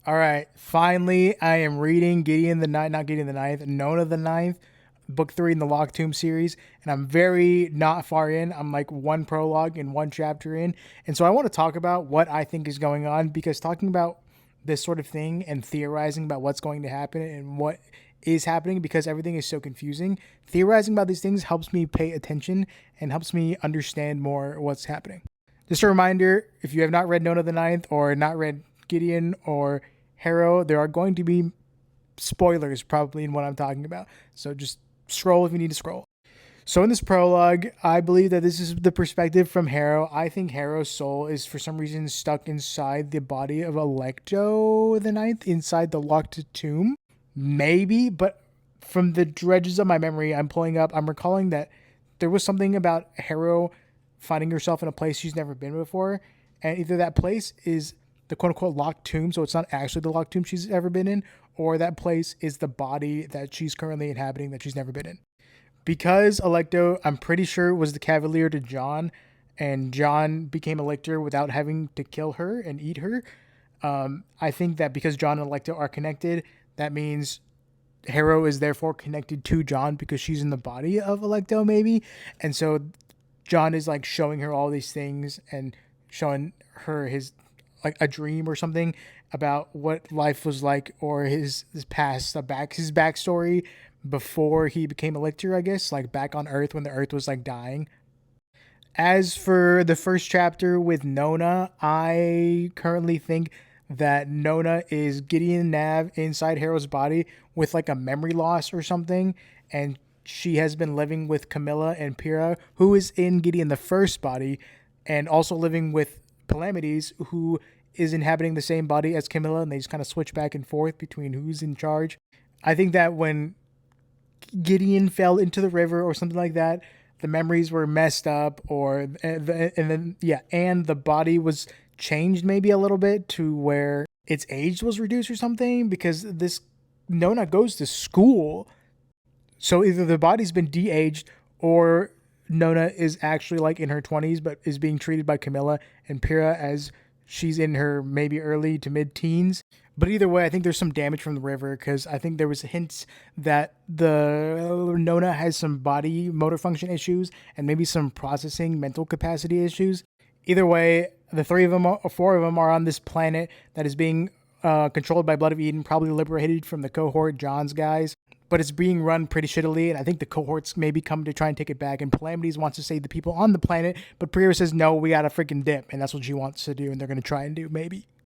All right, finally, I am reading Gideon the Ninth, not Gideon the Ninth, Nona the Ninth, book three in the Lock Tomb series, and I'm very not far in. I'm like one prologue and one chapter in, and so I want to talk about what I think is going on because talking about this sort of thing and theorizing about what's going to happen and what is happening because everything is so confusing. Theorizing about these things helps me pay attention and helps me understand more what's happening. Just a reminder, if you have not read Nona the Ninth or not read Gideon or Harrow, there are going to be spoilers probably in what I'm talking about. So just scroll if you need to scroll. So in this prologue, I believe that this is the perspective from Harrow. I think Harrow's soul is for some reason stuck inside the body of Electo the Ninth, inside the locked tomb. Maybe, but from the dredges of my memory, I'm recalling that there was something about Harrow finding herself in a place she's never been before, and either that place is the quote unquote locked tomb, so it's not actually the locked tomb she's ever been in, or that place is the body that she's currently inhabiting that she's never been in. Because Electo, I'm pretty sure, was the Cavalier to John, and John became Elector without having to kill her and eat her. I think that because John and Electo are connected, that means Harrow is therefore connected to John because she's in the body of Electo, maybe. And so John is like showing her all these things and showing her his like a dream or something about what life was like or his past, his backstory before he became a lictor, I guess, like back on Earth when the Earth was like dying. As for the first chapter with Nona, I currently think that Nona is Gideon Nav inside Harrow's body with like a memory loss or something, and she has been living with Camilla and Pyrrha, who is in Gideon the first body, and also living with Palamedes, who is inhabiting the same body as Camilla, and they just kind of switch back and forth between who's in charge. I think that when Gideon fell into the river or something like that, the memories were messed up, or and the body was changed maybe a little bit to where its age was reduced or something because this Nona goes to school, so either the body's been de-aged or Nona is actually like in her 20s but is being treated by Camilla and Pyrrha as she's in her maybe early to mid teens. But either way, I think there's some damage from the river because I think there was hints that the Nona has some body motor function issues and maybe some processing mental capacity issues. Either way, the three of them, or four of them, are on this planet that is being controlled by Blood of Eden, probably liberated from the cohort John's guys. But it's being run pretty shittily, and I think the cohorts maybe come to try and take it back. And Calamities wants to save the people on the planet, but Priya says no, we gotta freaking dip, and that's what she wants to do, and they're gonna try and do maybe.